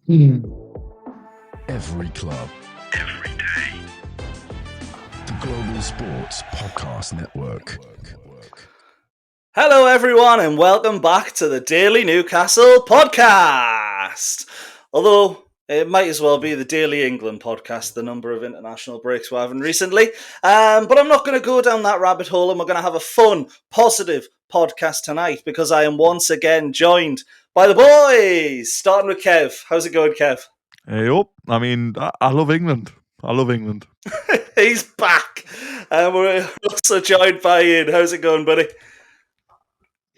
Every club, every day. The Global Sports Podcast Network. Hello, everyone, and welcome back to the Daily Newcastle podcast. Although it might as well be the Daily England podcast, the number of international breaks we're having recently. But I'm not going to go down that rabbit hole, and we're going to have a fun, positive podcast tonight because I am once again joined by the boys, starting with Kev. How's it going, Kev? Hey up. I mean, I love England. I love England. He's back. We're also joined by Iain. How's it going, buddy?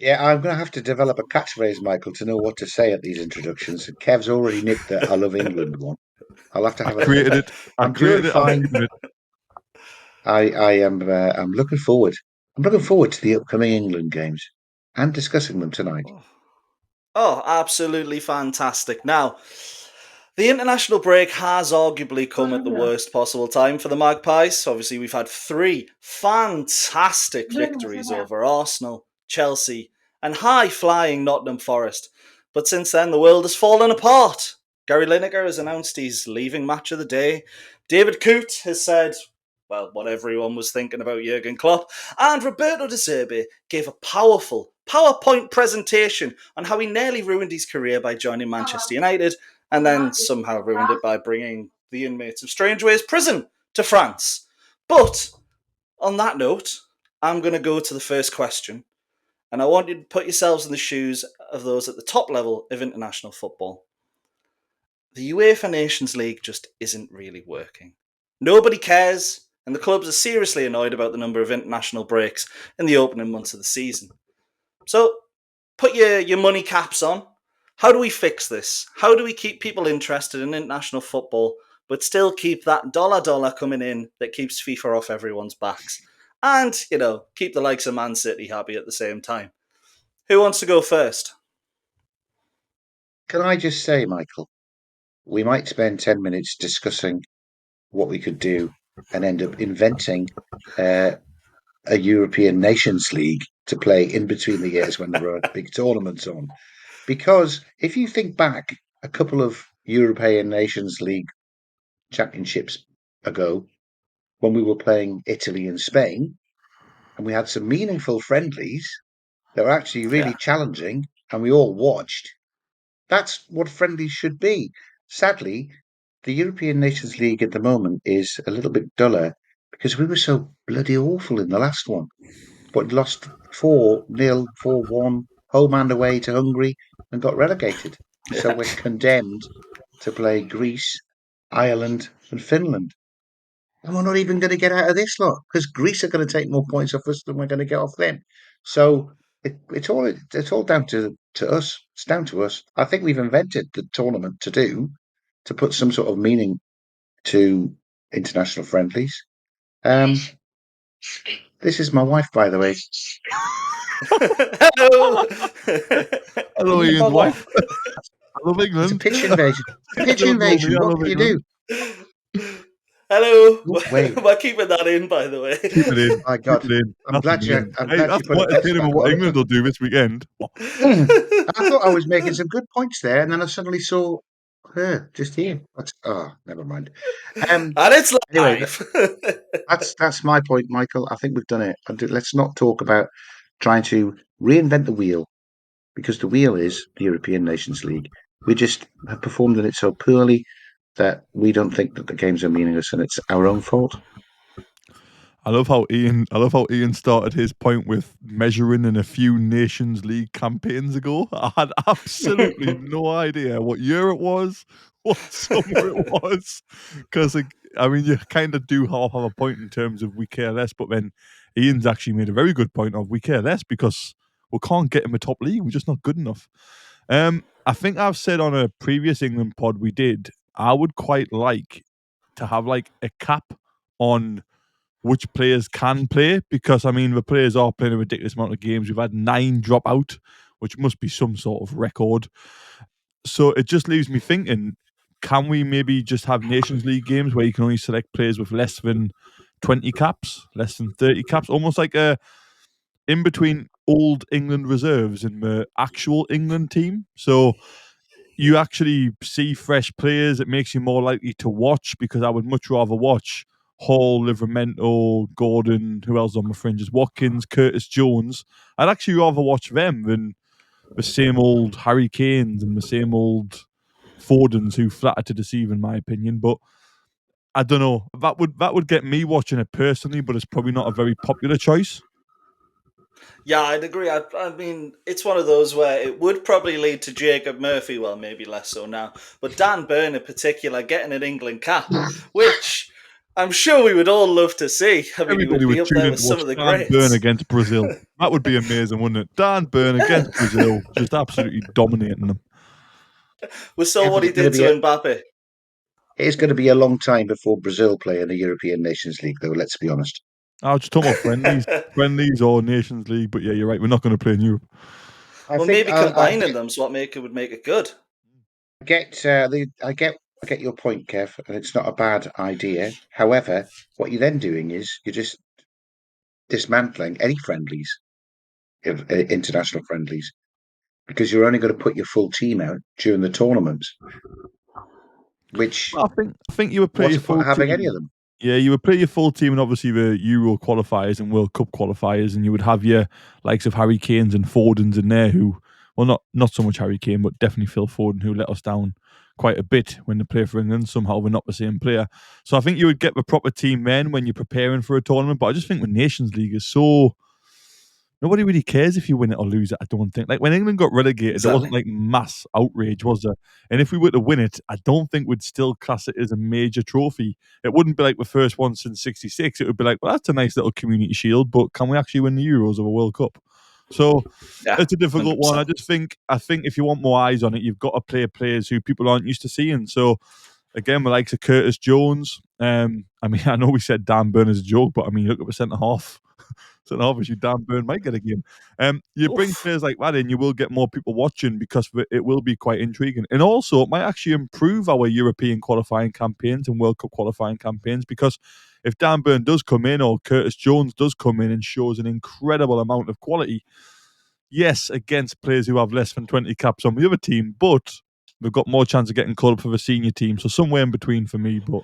Yeah, I'm going to have to develop a catchphrase, Michael, to know what to say at these introductions. Kev's already nicked the I love England one. I'll have to have I created it. I'm doing fine. I'm looking forward. I'm looking forward to the upcoming England games and discussing them tonight. Oh, absolutely fantastic. Now, the international break has arguably come at the worst possible time for the Magpies. Obviously, we've had 3 fantastic victories over Arsenal, Chelsea, and high-flying Nottingham Forest. But since then, the world has fallen apart. Gary Lineker has announced he's leaving Match of the Day. David Coote has said, well, what everyone was thinking about Jurgen Klopp. And Roberto De Zerbi gave a powerful PowerPoint presentation on how he nearly ruined his career by joining Manchester United and then somehow ruined it by bringing the inmates of Strangeways Prison to France. But on that note, I'm going to go to the first question. And I want you to put yourselves in the shoes of those at the top level of international football. The UEFA Nations League just isn't really working. Nobody cares, and the clubs are seriously annoyed about the number of international breaks in the opening months of the season. So, put your money caps on. How do we fix this? How do we keep people interested in international football, but still keep that dollar coming in that keeps FIFA off everyone's backs? And, keep the likes of Man City happy at the same time. Who wants to go first? Can I just say, Michael, we might spend 10 minutes discussing what we could do and end up inventing a European Nations League to play in between the years when there are big tournaments on. Because if you think back a couple of European Nations League championships ago, when we were playing Italy and Spain, and we had some meaningful friendlies that were actually really challenging, and we all watched. That's what friendlies should be. Sadly, the European Nations League at the moment is a little bit duller because we were so bloody awful in the last one. But lost 4-0, 4-1, home and away to Hungary and got relegated. So we're condemned to play Greece, Ireland, and Finland. And we're not even going to get out of this lot because Greece are going to take more points off us than we're going to get off them. So it's all down to us. It's down to us. I think we've invented the tournament to put some sort of meaning to international friendlies. This is my wife, by the way. Hello. Hello, Ian's wife. I love England. It's a pitch invasion. Pitch invasion. What can you do? Hello. We're keeping that in, by the way. Keep it in. My God. Keep it in. I'm glad you put what England will do this weekend. I thought I was making some good points there, and then I suddenly saw her just here. Never mind. And it's live. Anyway, that's my point, Michael. I think we've done it. Let's not talk about trying to reinvent the wheel, because the wheel is the European Nations League. We just have performed in it so poorly that we don't think that the games are meaningless, and it's our own fault. I love how Iain started his point with measuring in a few Nations League campaigns ago. I had absolutely no idea what year it was, what summer it was, because you kind of do have a point in terms of we care less, but then Ian's actually made a very good point of we care less because we can't get in the top league. We're just not good enough. I think I've said on a previous England pod we did, I would quite like to have like a cap on which players can play, because the players are playing a ridiculous amount of games. We've had 9 drop out, which must be some sort of record. So it just leaves me thinking, can we maybe just have Nations League games where you can only select players with less than 20 caps, less than 30 caps, almost like a in between old England reserves and the actual England team. So you actually see fresh players. It makes you more likely to watch, because I would much rather watch Hall, Livramento, Gordon, who else on my fringes, Watkins, Curtis Jones. I'd actually rather watch them than the same old Harry Kanes and the same old Fordens who flatter to deceive, in my opinion. But I don't know. That would get me watching it personally, but it's probably not a very popular choice. Yeah, I'd agree. I mean, it's one of those where it would probably lead to Jacob Murphy, well, maybe less so now, but Dan Burn in particular getting an England cap, which I'm sure we would all love to see. I mean, he Everybody would be would up tune there in with to some watch of the Dan Burn greats. against Brazil. That would be amazing, wouldn't it? Dan Burn against Brazil, just absolutely dominating them. We saw Yeah, what but he did to Mbappe. it's going to be a long time before Brazil play in the European Nations League, though. Let's be honest. I was just talking about friendlies or Nations League, but yeah, you're right. We're not going to play in Europe. I Well, think maybe combining them so what would make it good. I get your point, Kev, and it's not a bad idea. However, what you're then doing is you're just dismantling any friendlies, international friendlies, because you're only going to put your full team out during the tournament, which I think you would play what's your the point full of having team. any of them? Yeah, you would play your full team and obviously the Euro qualifiers and World Cup qualifiers, and you would have your likes of Harry Kanes and Fordens in there who, well, not so much Harry Kane, but definitely Phil Foden, who let us down quite a bit when they play for England. Somehow we're not the same player. So I think you would get the proper team then when you're preparing for a tournament. But I just think the Nations League is so... Nobody really cares if you win it or lose it, I don't think. Like, when England got relegated, there wasn't, like, mass outrage, was there? And if we were to win it, I don't think we'd still class it as a major trophy. It wouldn't be like the first one since '66. It would be like, well, that's a nice little community shield, but can we actually win the Euros or a World Cup? So Yeah, it's a difficult 100%. one. I think if you want more eyes on it, you've got to play players who people aren't used to seeing. So again, the likes of Curtis Jones. I mean, I know we said Dan Burn as a joke, but I mean, look at the centre half. Centre half issue, Dan Burn might get a game. You bring players like that in, you will get more people watching because it will be quite intriguing. And also, it might actually improve our European qualifying campaigns and World Cup qualifying campaigns, because if Dan Burn does come in or Curtis Jones does come in and shows an incredible amount of quality, yes, against players who have less than 20 caps on the other team, but they've got more chance of getting called up for the senior team. So somewhere in between for me. But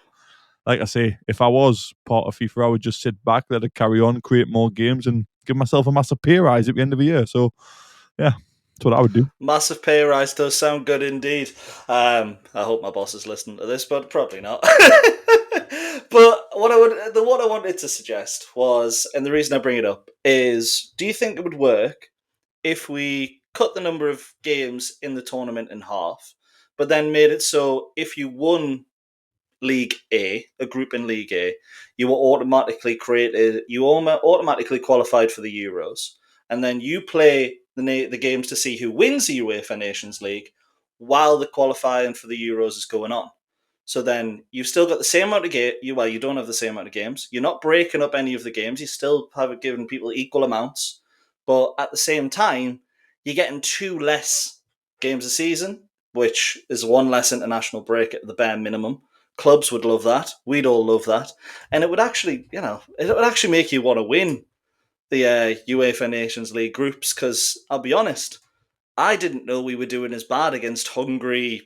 like I say, if I was part of FIFA, I would just sit back, let it carry on, create more games, and give myself a massive pay rise at the end of the year. So, yeah, that's what I would do. Massive pay rise does sound good indeed. I hope my boss is listening to this, but probably not. But what I wanted to suggest was, and the reason I bring it up is, do you think it would work if we cut the number of games in the tournament in half, but then made it so if you won League A, a group in League A, you were automatically automatically qualified for the Euros, and then you play the games to see who wins the UEFA Nations League while the qualifying for the Euros is going on. So then you've still got the same amount of you don't have the same amount of games. You're not breaking up any of the games. You still have given people equal amounts, but at the same time, you're getting 2 less games a season, which is 1 less international break at the bare minimum. Clubs would love that. We'd all love that. And it would actually, it would actually make you want to win the UEFA Nations League groups, because I'll be honest, I didn't know we were doing as bad against Hungary,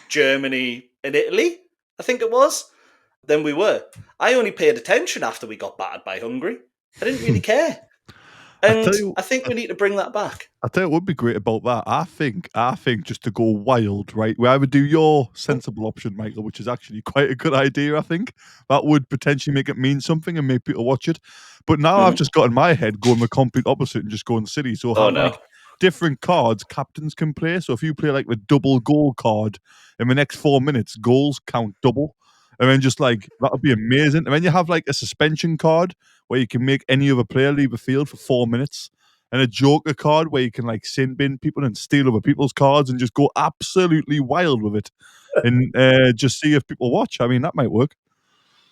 Germany, and Italy, I think it was, than we were. I only paid attention after we got battered by Hungary. I didn't really care. And I think we need to bring that back. I tell you what would be great about that. I think just to go wild, right? We either do your sensible option, Michael, which is actually quite a good idea. I think that would potentially make it mean something and make people watch it. But now I've just got in my head going the complete opposite and just going silly. So like different cards captains can play. So if you play like the double goal card in the next 4 minutes, goals count double. And then just like, that would be amazing. And then you have like a suspension card where you can make any other player leave the field for 4 minutes, and a joker card where you can like sin bin people and steal other people's cards and just go absolutely wild with it and just see if people watch. I mean, that might work.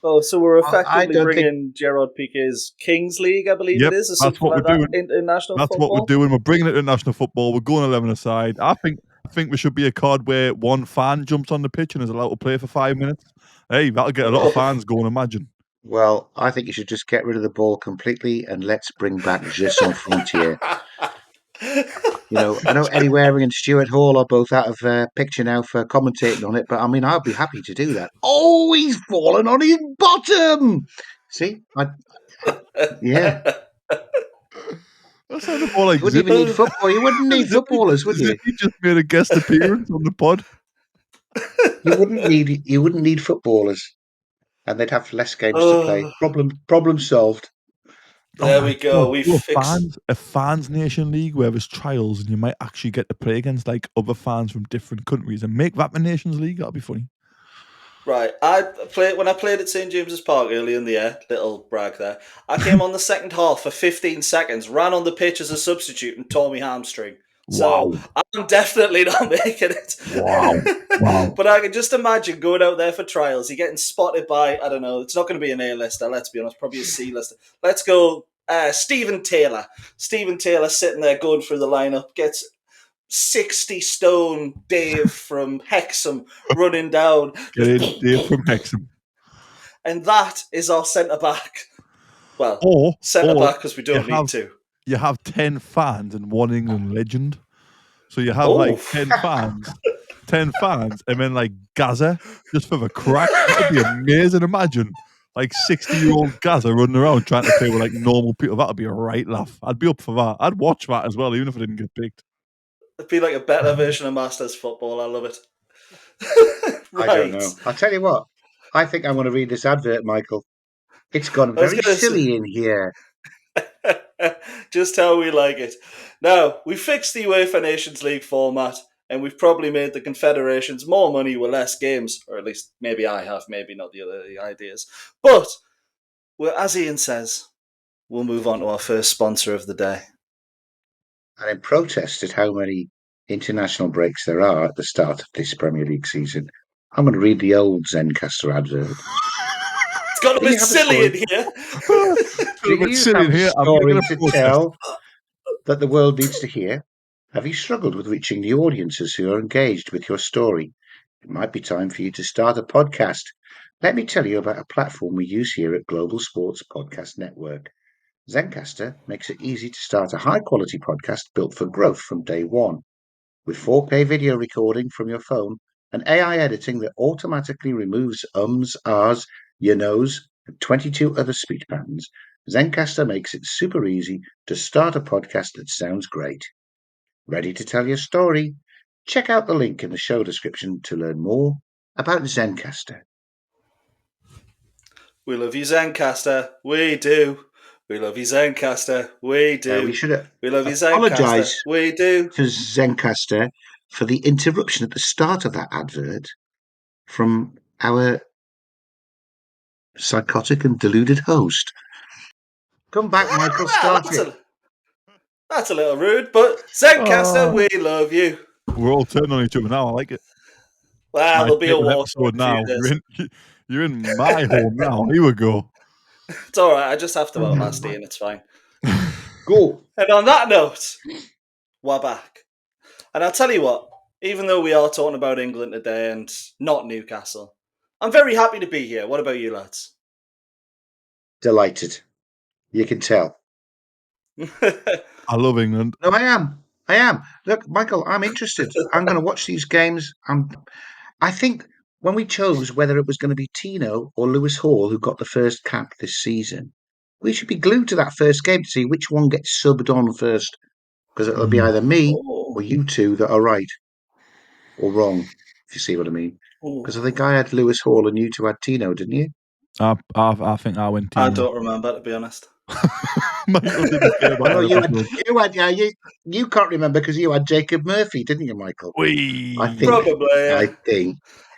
Oh, so we're I effectively don't bringing Gerard Piqué's Kings League, I believe it is, or That's something what like we're that, doing. into national That's football. what we're doing. We're bringing it to national football. We're going 11 aside. I think there should be a card where one fan jumps on the pitch and is allowed to play for 5 minutes. Hey, that'll get a lot of fans going, imagine. Well, I think you should just get rid of the ball completely and let's bring back Jeux sans frontières. You know, I know Eddie Waring and Stuart Hall are both out of picture now for commentating on it, but I mean, I'd be happy to do that. Oh, he's fallen on his bottom. See, yeah. That sounded more like You wouldn't even need football. You wouldn't need footballers, would you? Zippy just made a guest appearance on the pod. You wouldn't need footballers, and they'd have less games to play. Problem solved. There we go. We Do fixed. a fans nation league where there's trials and you might actually get to play against like other fans from different countries and make that the Nations League. That'd be funny. Right, when I played at St James's Park earlier in the year. Little brag there. I came on the second half for 15 seconds, ran on the pitch as a substitute, and tore my hamstring. So I'm definitely not making it. Wow. But I can just imagine going out there for trials. You're getting spotted by, I don't know, it's not going to be an A-lister, let's be honest, probably a C-lister. Let's go Stephen Taylor. Stephen Taylor sitting there going through the lineup, gets 60 stone Dave from Hexham running down. Get in, Dave from Hexham. And that is our centre-back. Well, or centre-back because we don't need to. You have 10 fans and one England legend. So you have like 10 fans, and then like Gaza, just for the crack. That would be amazing. Imagine like 60-year-old Gaza running around trying to play with like normal people. That would be a right laugh. I'd be up for that. I'd watch that as well, even if I didn't get picked. It'd be like a better version of Masters football. I love it. Right. I don't know. I'll tell you what. I think I'm going to read this advert, Michael. It's gone very silly in here. Just how we like it. Now, we fixed the UEFA Nations League format, and we've probably made the Confederations more money with less games, or at least maybe I have, maybe not the other ideas. But, as Iain says, we'll move on to our first sponsor of the day. And in protest at how many international breaks there are at the start of this Premier League season, I'm going to read the old Zencaster advert. It's got a bit silly in here. Do you have a story to tell that the world needs to hear? Have you struggled with reaching the audiences who are engaged with your story? It might be time for you to start a podcast. Let me tell you about a platform we use here at Global Sports Podcast Network. Zencastr makes it easy to start a high-quality podcast built for growth from day one. With 4K video recording from your phone and AI editing that automatically removes ums, ahs, your nose, and 22 other speech patterns, Zencastr makes it super easy to start a podcast that sounds great. Ready to tell your story? Check out the link in the show description to learn more about Zencastr. We love you, Zencastr. We do. We love you, Zencaster. We do. We should love you, apologise We do. to Zencastr for the interruption at the start of that advert from our psychotic and deluded host. Come back, Michael. Start it. That's a little rude, but Zencaster, we love you. We're all turning on each other now. I like it. Well, there'll be a walk now. You're in my home now. Here we go. It's all right. I just have to outlast Iain. It's fine. Go. And on that note, we're back. And I'll tell you what, even though we are talking about England today and not Newcastle, I'm very happy to be here. What about you, lads? Delighted. You can tell. I love England. No, I am. Look, Michael, I'm interested. I'm going to watch these games. I think when we chose whether it was going to be Tino or Lewis Hall who got the first cap this season, we should be glued to that first game to see which one gets subbed on first. Because it'll be either me or you two that are right or wrong, if you see what I mean. Because I think I had Lewis Hall and you two had Tino, didn't you? I think I went Tino. I don't remember, to be honest. Michael didn't care about you can't remember because you had Jacob Murphy, didn't you, Michael? Probably. Yeah.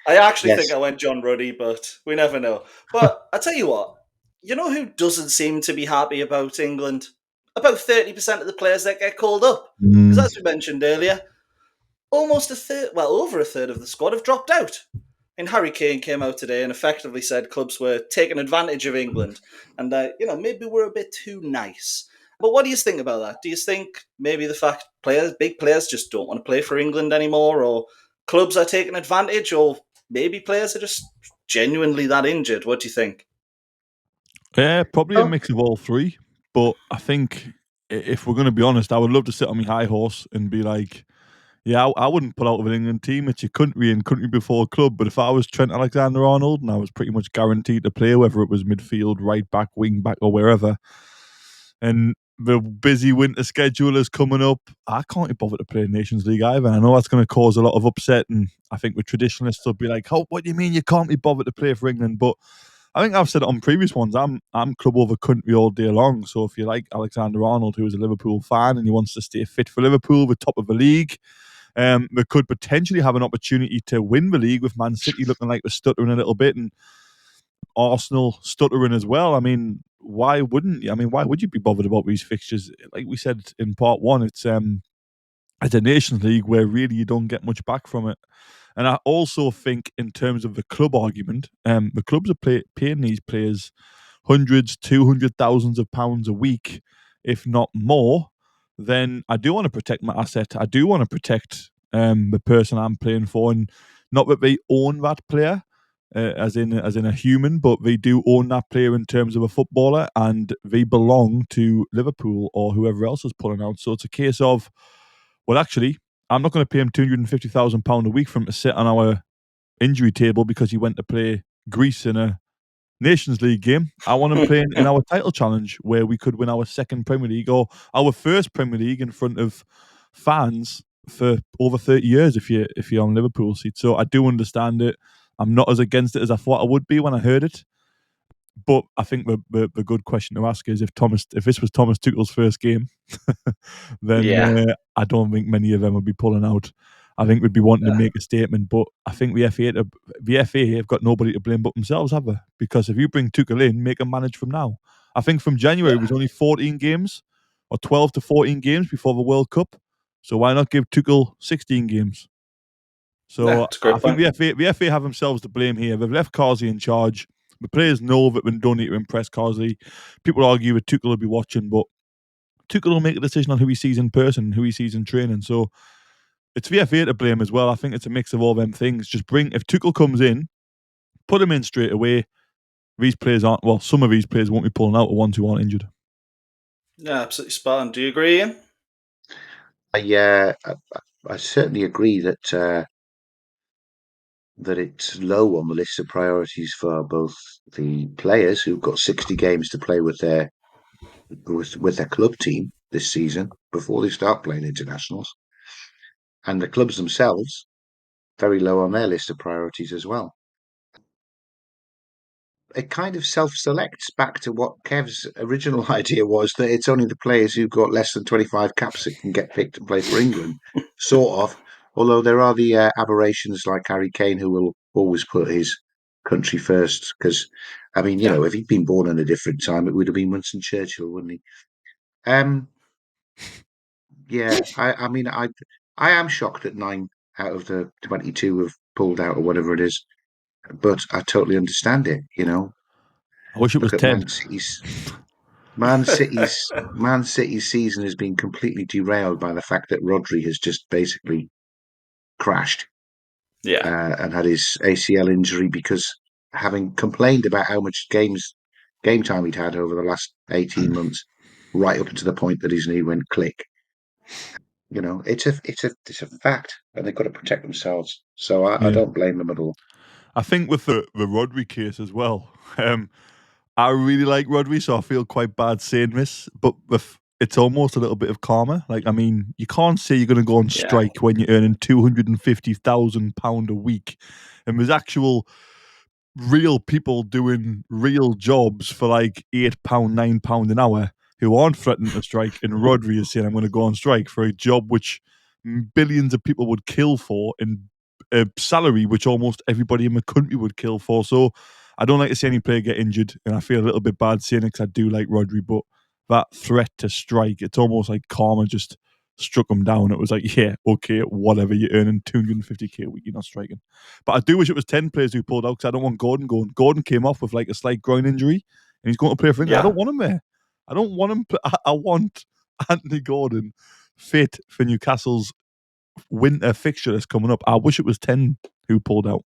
I actually think I went John Ruddy, but we never know. But I tell you what, you know who doesn't seem to be happy about England? About 30% of the players that get called up. Because as we mentioned earlier, almost over a third of the squad have dropped out. And Harry Kane came out today and effectively said clubs were taking advantage of England. And, maybe we're a bit too nice. But what do you think about that? Do you think maybe the fact big players just don't want to play for England anymore, or clubs are taking advantage, or maybe players are just genuinely that injured? What do you think? Yeah, probably a mix of all three. But I think if we're going to be honest, I would love to sit on my high horse and be like, yeah, I wouldn't pull out of an England team. It's your country and country before club. But if I was Trent Alexander-Arnold and I was pretty much guaranteed to play, whether it was midfield, right back, wing back, or wherever, and the busy winter schedule is coming up, I can't be bothered to play Nations League either. I know that's going to cause a lot of upset, and I think the traditionalists will be like, "Oh, what do you mean you can't be bothered to play for England?" But I think I've said it on previous ones. I'm club over country all day long. So if you like Alexander Arnold, who is a Liverpool fan and he wants to stay fit for Liverpool, the top of the league, they could potentially have an opportunity to win the league with Man City looking like they're stuttering a little bit and Arsenal stuttering as well. I mean, why wouldn't you? I mean, why would you be bothered about these fixtures? Like we said in part one, it's a Nations League where really you don't get much back from it. And I also think in terms of the club argument, the clubs are paying these players hundreds, 200,000s of pounds a week, if not more. Then I do want to protect my asset. I do want to protect the person I'm playing for, and not that they own that player, as in a human, but they do own that player in terms of a footballer, and they belong to Liverpool or whoever else is pulling out. So it's a case of, well, actually, I'm not going to pay him £250,000 a week for him to sit on our injury table because he went to play Greece in a Nations League game. I want him playing in our title challenge where we could win our second Premier League or our first Premier League in front of fans for over 30 years if you're on Liverpool seat. So I do understand it. I'm not as against it as I thought I would be when I heard it. But I think the good question to ask is if this was Thomas Tuchel's first game, then I don't think many of them would be pulling out. I think we'd be wanting to make a statement, but I think the FA have got nobody to blame but themselves, have they? Because if you bring Tuchel in, make him manage from now. I think from January it was only 14 games or 12 to 14 games before the World Cup. So why not give Tuchel 16 games? So it's a great I think point. the FA have themselves to blame here. They've left Carsley in charge. The players know that we don't need to impress Carsley. People argue that Tuchel will be watching, but Tuchel will make a decision on who he sees in person, who he sees in training. So it's the FA to blame as well. I think it's a mix of all them things. If Tuchel comes in, put him in straight away. Some of these players won't be pulling out, the ones who aren't injured. Yeah, absolutely spot on. Do you agree, Ian? I certainly agree that it's low on the list of priorities for both the players who've got 60 games to play with their club team this season before they start playing internationals, and the clubs themselves very low on their list of priorities as well. It kind of self-selects back to what Kev's original idea was, that it's only the players who've got less than 25 caps that can get picked to play for England, sort of. Although there are the aberrations like Harry Kane, who will always put his country first. Because, I mean, if he'd been born in a different time, it would have been Winston Churchill, wouldn't he? Yeah, I mean, I am shocked that 9 out of the 22 have pulled out or whatever it is, but I totally understand it. I wish it was Look at 10. Man City's season has been completely derailed by the fact that Rodri has just basically crashed and had his ACL injury because, having complained about how much game time he'd had over the last 18 months, right up to the point that his knee went click. It's a fact, and they've got to protect themselves. So I don't blame them at all. I think with the Rodri case as well, I really like Rodri, so I feel quite bad saying this, but it's almost a little bit of karma. Like, I mean, you can't say you're going to go on strike when you're earning £250,000 a week, and there's actual real people doing real jobs for like £8, £9 an hour who aren't threatening to strike, and Rodri is saying, I'm going to go on strike for a job which billions of people would kill for, and a salary which almost everybody in the country would kill for. So I don't like to see any player get injured, and I feel a little bit bad saying it because I do like Rodri, but that threat to strike, it's almost like karma just struck him down. It was like, yeah, okay, whatever, you're earning 250k a week, you're not striking. But I do wish it was 10 players who pulled out because I don't want Gordon going. Gordon came off with like a slight groin injury and he's going to play for England. I don't want him there. I don't want him. I want Anthony Gordon fit for Newcastle's winter fixture that's coming up. I wish it was 10 who pulled out.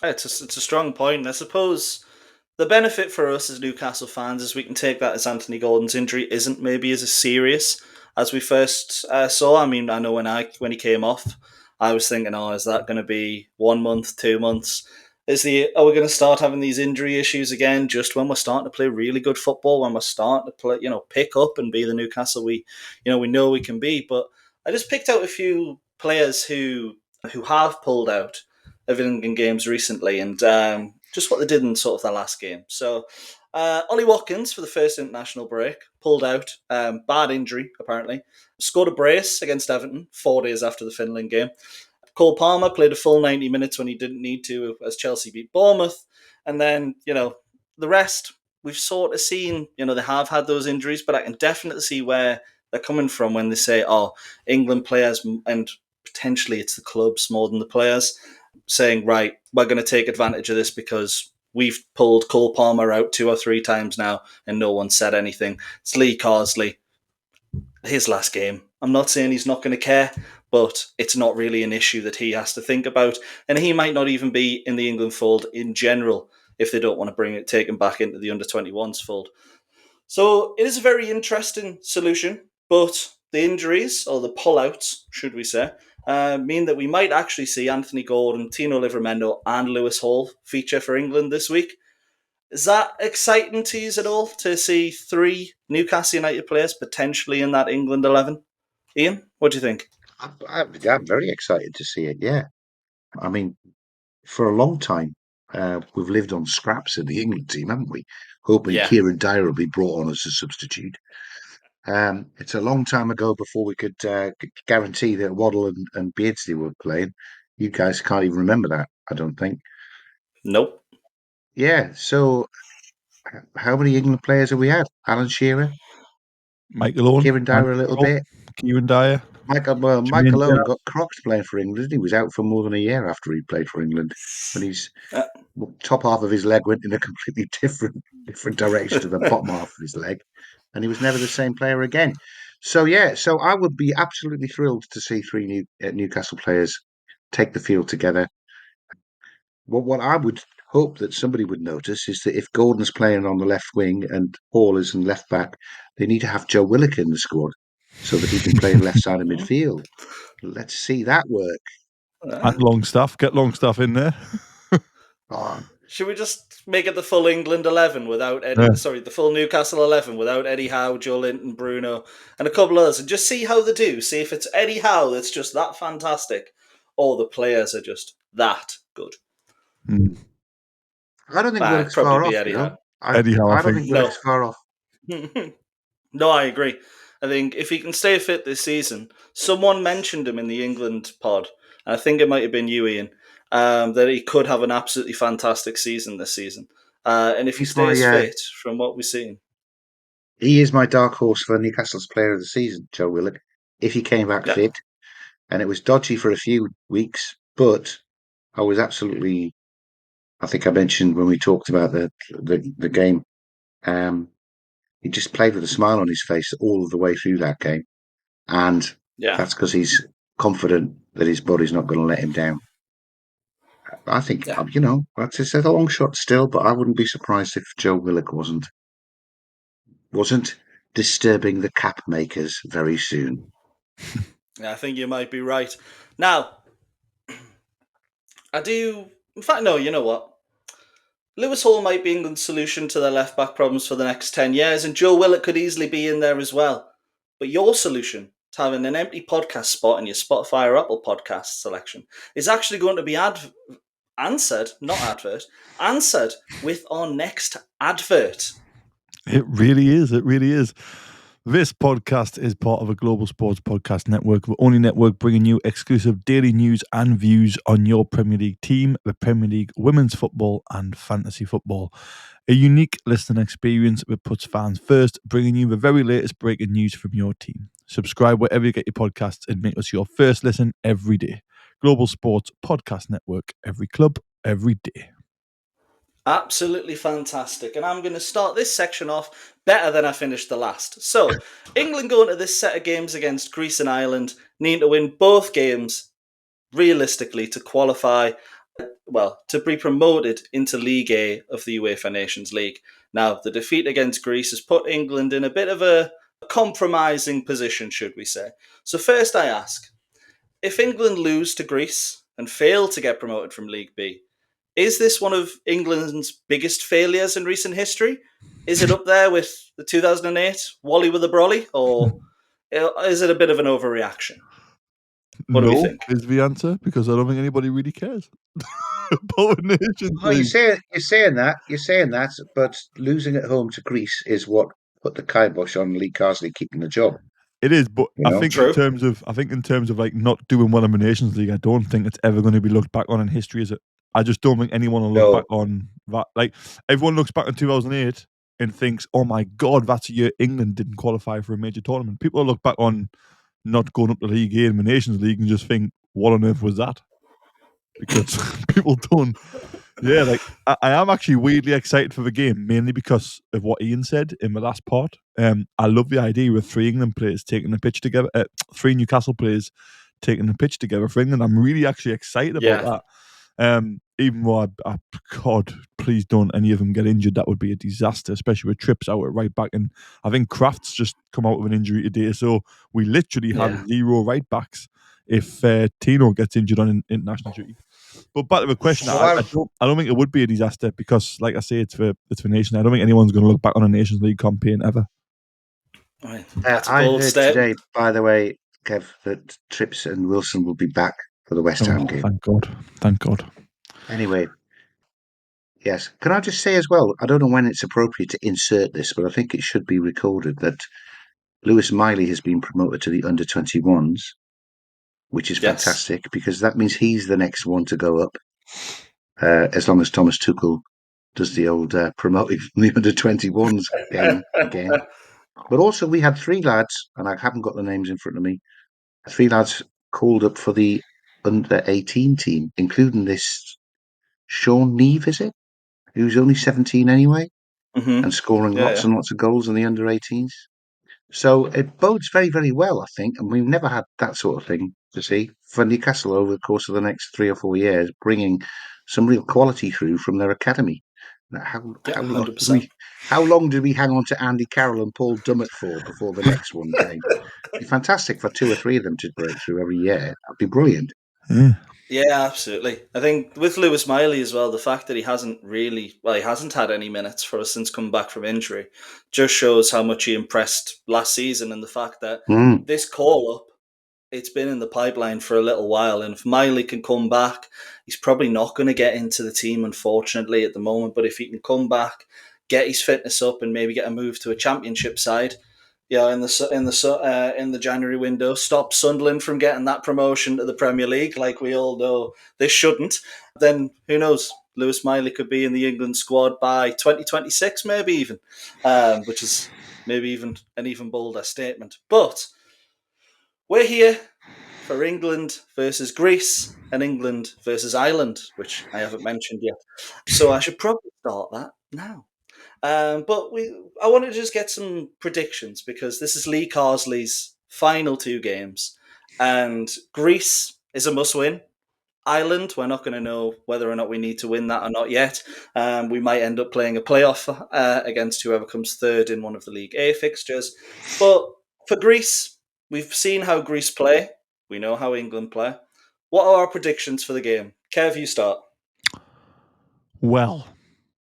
It's a strong point. I suppose the benefit for us as Newcastle fans is we can take that as Anthony Gordon's injury isn't maybe as serious as we first saw. I mean, I know when he came off, I was thinking, oh, is that going to be 1 month, 2 months? Are we going to start having these injury issues again just when we're starting to play really good football, when we're starting to play, pick up and be the Newcastle we know we can be? But I just picked out a few players who have pulled out of England games recently, and just what they did in sort of their last game. So Ollie Watkins, for the first international break, pulled out. Bad injury, apparently. Scored a brace against Everton 4 days after the Finland game. Cole Palmer played a full 90 minutes when he didn't need to as Chelsea beat Bournemouth. And then, the rest, we've sort of seen, they have had those injuries, but I can definitely see where they're coming from when they say, oh, England players, and potentially it's the clubs more than the players, saying, right, we're going to take advantage of this because we've pulled Cole Palmer out 2 or 3 times now and no one said anything. It's Lee Carsley, his last game. I'm not saying he's not going to care, but it's not really an issue that he has to think about. And he might not even be in the England fold in general if they don't want to take him back into the under-21s fold. So it is a very interesting solution, but the injuries, or the pullouts, should we say, mean that we might actually see Anthony Gordon, Tino Livramento and Lewis Hall feature for England this week. Is that exciting to you at all, to see 3 Newcastle United players potentially in that England 11? Ian, what do you think? I'm very excited to see it. Yeah, I mean, for a long time, we've lived on scraps in the England team, haven't we? Hoping Kieran Dyer will be brought on as a substitute. It's a long time ago before we could guarantee that Waddle and Beardsley were playing. You guys can't even remember that, I don't think. Nope. Yeah, so how many England players have we had? Alan Shearer? Michael Owen. Kieran Dyer a little bit. Kieran Dyer. Michael Owen got crocked playing for England. He was out for more than a year after he played for England. When his top half of his leg went in a completely different direction to the bottom half of his leg, and he was never the same player again. So I would be absolutely thrilled to see 3 Newcastle players take the field together. What I would hope that somebody would notice is that if Gordon's playing on the left wing and Hall is in left back, they need to have Joe Willock in the squad so that he can play in left side of midfield. Let's see that work. And Longstaff. Get Longstaff in there. Should we just make it the full England 11 without Eddie? Sorry, the full Newcastle 11 without Eddie Howe, Joe Linton, Bruno, and a couple others, and just see how they do. See if it's Eddie Howe that's just that fantastic, or the players are just that good. I don't think Willock's far off. Eddie Howe. I don't think Willock's far off. No, I agree. I think if he can stay fit this season, someone mentioned him in the England pod, and I think it might have been you, Ian, that he could have an absolutely fantastic season this season. And if he stays fit, from what we've seen. He is my dark horse for Newcastle's player of the season, Joe Willock, if he came back fit. And it was dodgy for a few weeks, but I was absolutely, I think I mentioned when we talked about the game, he just played with a smile on his face all of the way through that game. And that's because he's confident that his body's not going to let him down. I think, that's a long shot still, but I wouldn't be surprised if Joe Willock wasn't disturbing the cap makers very soon. I think you might be right. Now, I do... In fact, no, you know what? Lewis Hall might be England's solution to their left-back problems for the next 10 years, and Joe Willock could easily be in there as well. But your solution to having an empty podcast spot in your Spotify or Apple podcast selection is actually going to be answered with our next advert. It really is. It really is. This podcast is part of a global sports podcast network, the only network bringing you exclusive daily news and views on your Premier League team, the Premier League, women's football and fantasy football. A unique listening experience that puts fans first, bringing you the very latest breaking news from your team. Subscribe wherever you get your podcasts and make us your first listen every day. Global Sports Podcast Network, every club, every day. Absolutely fantastic. And I'm going to start this section off better than I finished the last. So, England going to this set of games against Greece and Ireland, need to win both games realistically to qualify. to be promoted into League A of the UEFA Nations League. Now, the defeat against Greece has put England in a bit of a compromising position, should we say. So first I ask, if England lose to Greece and fail to get promoted from League B, is this one of England's biggest failures in recent history? Is it up there with the 2008 Wally with a Brolly, or is it a bit of an overreaction? What do we think? Is the answer, because I don't think anybody really cares about a Nations Well, League. you're saying that, but losing at home to Greece is what put the kibosh on Lee Carsley keeping the job. It is, but You I know? think True. in terms of like not doing well in the Nations League, I don't think it's ever going to be looked back on in history, is it? I just don't think anyone will look No. back on that. Like, everyone looks back in 2008 and thinks, "Oh my God, that's a year England didn't qualify for a major tournament." People look back on not going up to League A in the Nations League and just think, "What on earth was that?" Because people don't. Yeah, like I am actually weirdly excited for the game, mainly because of what Iain said in the last part. I love the idea of 3 England players taking the pitch together, 3 Newcastle players taking the pitch together for England. I'm really actually excited about that. Even though God, please don't any of them get injured. That would be a disaster, especially with trips out at right back. And I think Kraft's just come out with an injury today, so we literally have 0 right backs if Tino gets injured on international duty. But back to the question, Well, I don't think it would be a disaster because, like I say, it's for nation. I don't think anyone's going to look back on a Nations League campaign ever. Right, that's a I bold heard statement. today, by the way, Kev, that Trips and Wilson will be back for the West Ham game. Thank God. Anyway, yes. Can I just say as well, I don't know when it's appropriate to insert this, but I think it should be recorded that Lewis Miley has been promoted to the under-21s, which is Yes. fantastic because that means he's the next one to go up, as long as Thomas Tuchel does the old promoting from the under-21s game again. But also we had 3 lads, and I haven't got the names in front of me, 3 lads called up for the under-18 team, including this Sean Neve, is it? Who's only 17 anyway, and scoring lots and lots of goals in the under-18s. So it bodes very, very well, I think, and we've never had that sort of thing to see for Newcastle over the course of the next 3 or 4 years, bringing some real quality through from their academy. How long 100%. how long did we hang on to Andy Carroll and Paul Dummett for before the next one came? It'd be fantastic for 2 or 3 of them to break through every year. That'd be brilliant. Yeah, absolutely. I think with Lewis Miley as well, the fact that he hasn't had any minutes for us since coming back from injury just shows how much he impressed last season, and the fact that this call-up, it's been in the pipeline for a little while, and if Miley can come back, he's probably not going to get into the team, unfortunately, at the moment, but if he can come back, get his fitness up, and maybe get a move to a championship side, in the January window, stop Sunderland from getting that promotion to the Premier League, like we all know they shouldn't, then who knows? Lewis Miley could be in the England squad by 2026, maybe even, which is maybe even an even bolder statement. But we're here for England versus Greece and England versus Ireland, which I haven't mentioned yet. So I should probably start that now. But I want to just get some predictions because this is Lee Carsley's final 2 games, and Greece is a must-win. Ireland, we're not going to know whether or not we need to win that or not yet. We might end up playing a playoff against whoever comes third in one of the League A fixtures. But for Greece, we've seen how Greece play. We know how England play. What are our predictions for the game? Kev, you start. Well,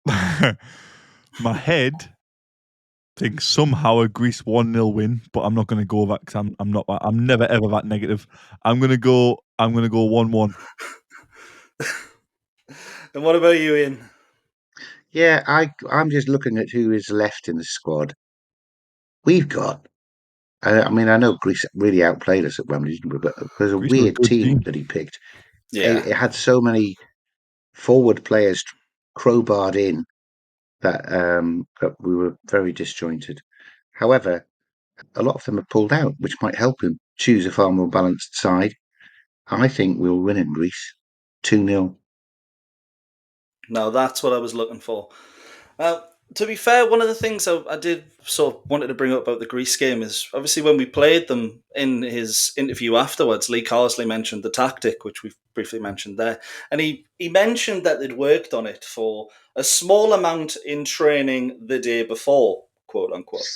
my head thinks somehow a Greece 1-0 win, but I'm not going to go that because I'm never ever that negative. I'm going to go 1-1. And what about you, Ian? Yeah, I'm just looking at who is left in the squad. We've got. I mean, I know Greece really outplayed us at Wembley, but there's a Greece are a weird good team. that he picked. Yeah. It had so many forward players crowbarred in that we were very disjointed. However, a lot of them have pulled out, which might help him choose a far more balanced side. I think we'll win in Greece 2-0. No, that's what I was looking for. To be fair, one of the things I did sort of wanted to bring up about the Greece game is obviously when we played them in his interview afterwards, Lee Carsley mentioned the tactic, which we've briefly mentioned there. And he mentioned that they'd worked on it for a small amount in training the day before, quote unquote.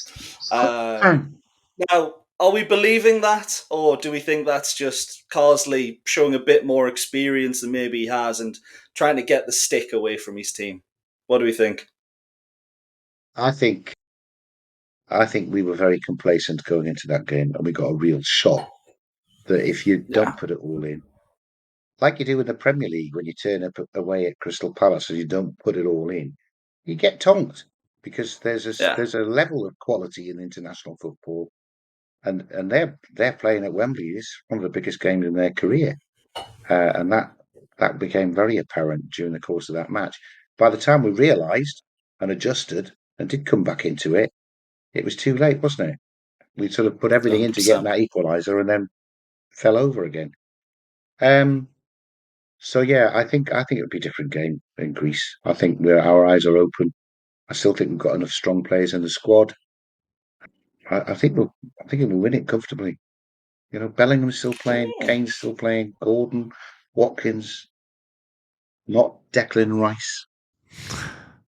Now, are we believing that, or do we think that's just Carsley showing a bit more experience than maybe he has and trying to get the stick away from his team? What do we think? I think I think we were very complacent going into that game, and we got a real shock that if you Yeah. don't put it all in, like you do in the Premier League when you turn up away at Crystal Palace and you don't put it all in, you get tonked because Yeah. there's a level of quality in international football, and they're playing at Wembley. It's one of the biggest games in their career, and that became very apparent during the course of that match. By the time we realised and adjusted and did come back into it, it was too late, wasn't it? We sort of put everything into getting 100%. that equaliser and then fell over again. Um, so yeah, I think it would be a different game in Greece. I think our eyes are open. I still think we've got enough strong players in the squad. I think we'll win it comfortably. You know, Bellingham's still playing, Kane's still playing, Gordon, Watkins, not Declan Rice,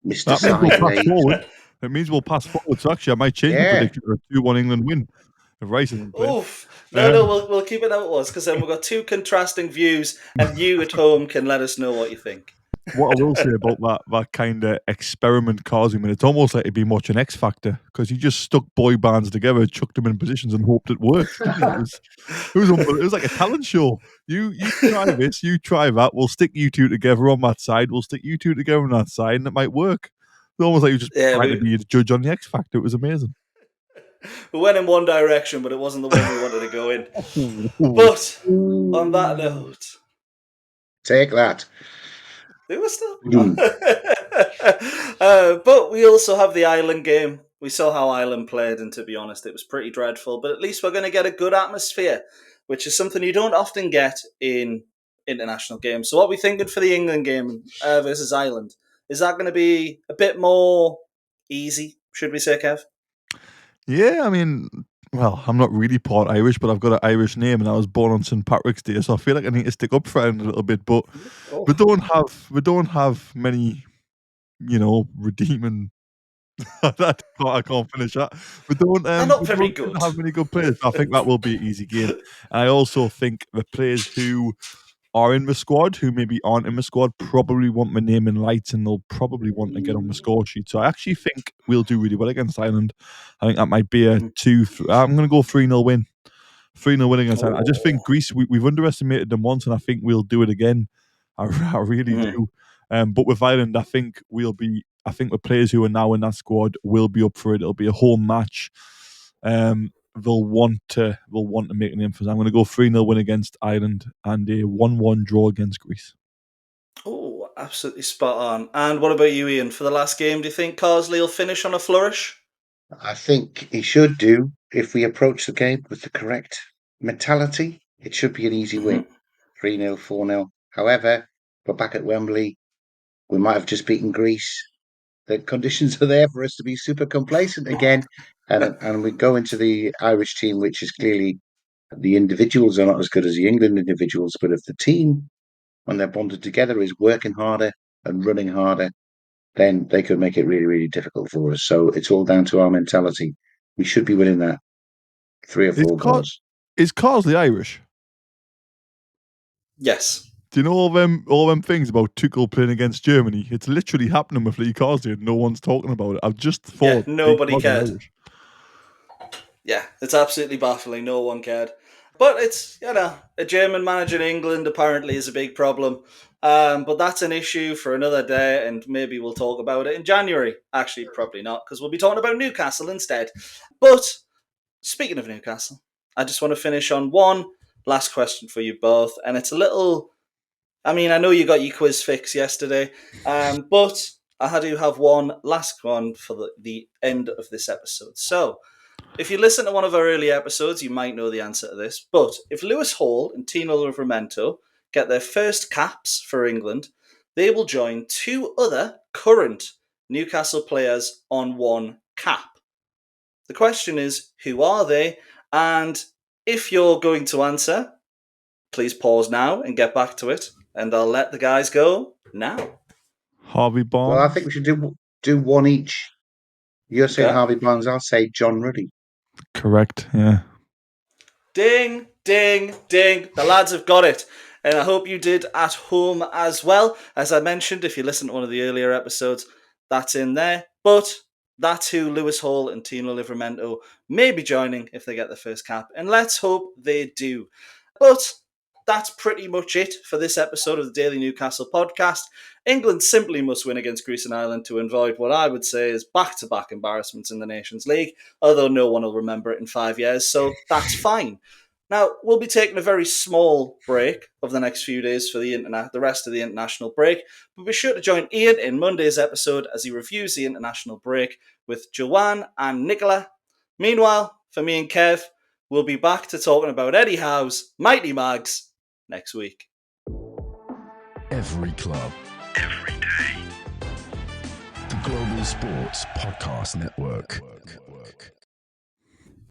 Mister That means we'll Sideways. pass forward. It means we'll pass forward. So actually, I might change my Yeah, prediction to a 2-1 England win if Rice isn't playing. Oof. No, Um, we'll keep it how it was because then we've got two contrasting views and you at home can let us know what you think. what I will say about that kind of experiment causing, it's almost like it'd be watching X Factor because he just stuck boy bands together, chucked them in positions, and hoped it worked. Didn't he? It was like a talent show. You try this, you try that. We'll stick you two together on that side. We'll stick you two together on that side, and it might work. It's almost like you just Yeah, trying to be a judge on the X Factor. It was amazing. we went in one direction, but it wasn't the one we wanted to go in. But on that note, take that. they were still. Mm. But we also have the Ireland game. We saw how Ireland played, and to be honest, it was pretty dreadful. But at least we're going to get a good atmosphere, which is something you don't often get in international games. So, what are we thinking for the England game versus Ireland? Is that going to be a bit more easy? Should we say, Kev? Yeah, I mean, well, I'm not really part Irish, but I've got an Irish name, and I was born on St. Patrick's Day, so I feel like I need to stick up for Ireland a little bit. But Oh. we don't have many, redeeming. I can't finish that. They're not We very don't good. have many good players. I think that will be an easy game. And I also think the players who are in the squad, who maybe aren't in the squad, probably want my name in lights and they'll probably want to get on the score sheet. So I actually think we'll do really well against Ireland. I think that might be a 2. I'm going to go 3-0 win. 3-0 win against Ireland. I just think Greece, we've underestimated them once, and I think we'll do it again. I really do. But with Ireland, I think the players who are now in that squad will be up for it. It'll be a home match. They'll want to make a name for us. I'm going to go 3-0 win against Ireland and a 1-1 draw against Greece. Oh, absolutely spot on. And what about you, Ian? For the last game, do you think Carsley will finish on a flourish? I think he should do if we approach the game with the correct mentality. It should be an easy win, 3-0, 4-0. However, we're back at Wembley. We might have just beaten Greece. The conditions are there for us to be super complacent again, and we go into the Irish team, which is clearly the individuals are not as good as the England individuals, but if the team, when they're bonded together, is working harder and running harder, then they could make it really, really difficult for us. So it's all down to our mentality. We should be winning that 3 or 4 goals. Is Carsley Irish? Yes. Do you know all them things about Tuchel playing against Germany? It's literally happening with Lee Carsley and no one's talking about it. I've just thought Lee Nobody Carsley cared. Irish. Yeah, it's absolutely baffling. No one cared. But it's, a German manager in England apparently is a big problem. But that's an issue for another day, and maybe we'll talk about it in January. Actually, probably not, because we'll be talking about Newcastle instead. But speaking of Newcastle, I just want to finish on one last question for you both. And it's a little... I mean, I know you got your quiz fix yesterday, but I do have one last one for the end of this episode. So, if you listen to one of our early episodes, you might know the answer to this. But if Lewis Hall and Tino Livramento get their first caps for England, they will join 2 other current Newcastle players on one cap. The question is, who are they? And if you're going to answer, please pause now and get back to it, and I'll let the guys go now. Harvey Barnes. Well, I think we should do one each. You're saying Okay. Harvey Barnes, I'll say John Ruddy. Correct, yeah. Ding, ding, ding. The lads have got it. And I hope you did at home as well. As I mentioned, if you listen to one of the earlier episodes, that's in there. But that's who Lewis Hall and Tino Livramento may be joining if they get the first cap. And let's hope they do. But that's pretty much it for this episode of the Daily Newcastle podcast. England simply must win against Greece and Ireland to avoid what I would say is back-to-back embarrassments in the Nations League, although no one will remember it in 5 years, so that's fine. Now, we'll be taking a very small break over the next few days for the rest of the international break, but be sure to join Iain in Monday's episode as he reviews the international break with Joanne and Nicola. Meanwhile, for me and Kev, we'll be back to talking about Eddie Howe's Mighty Mags next week. Every club, every day. The Global Sports Podcast Network.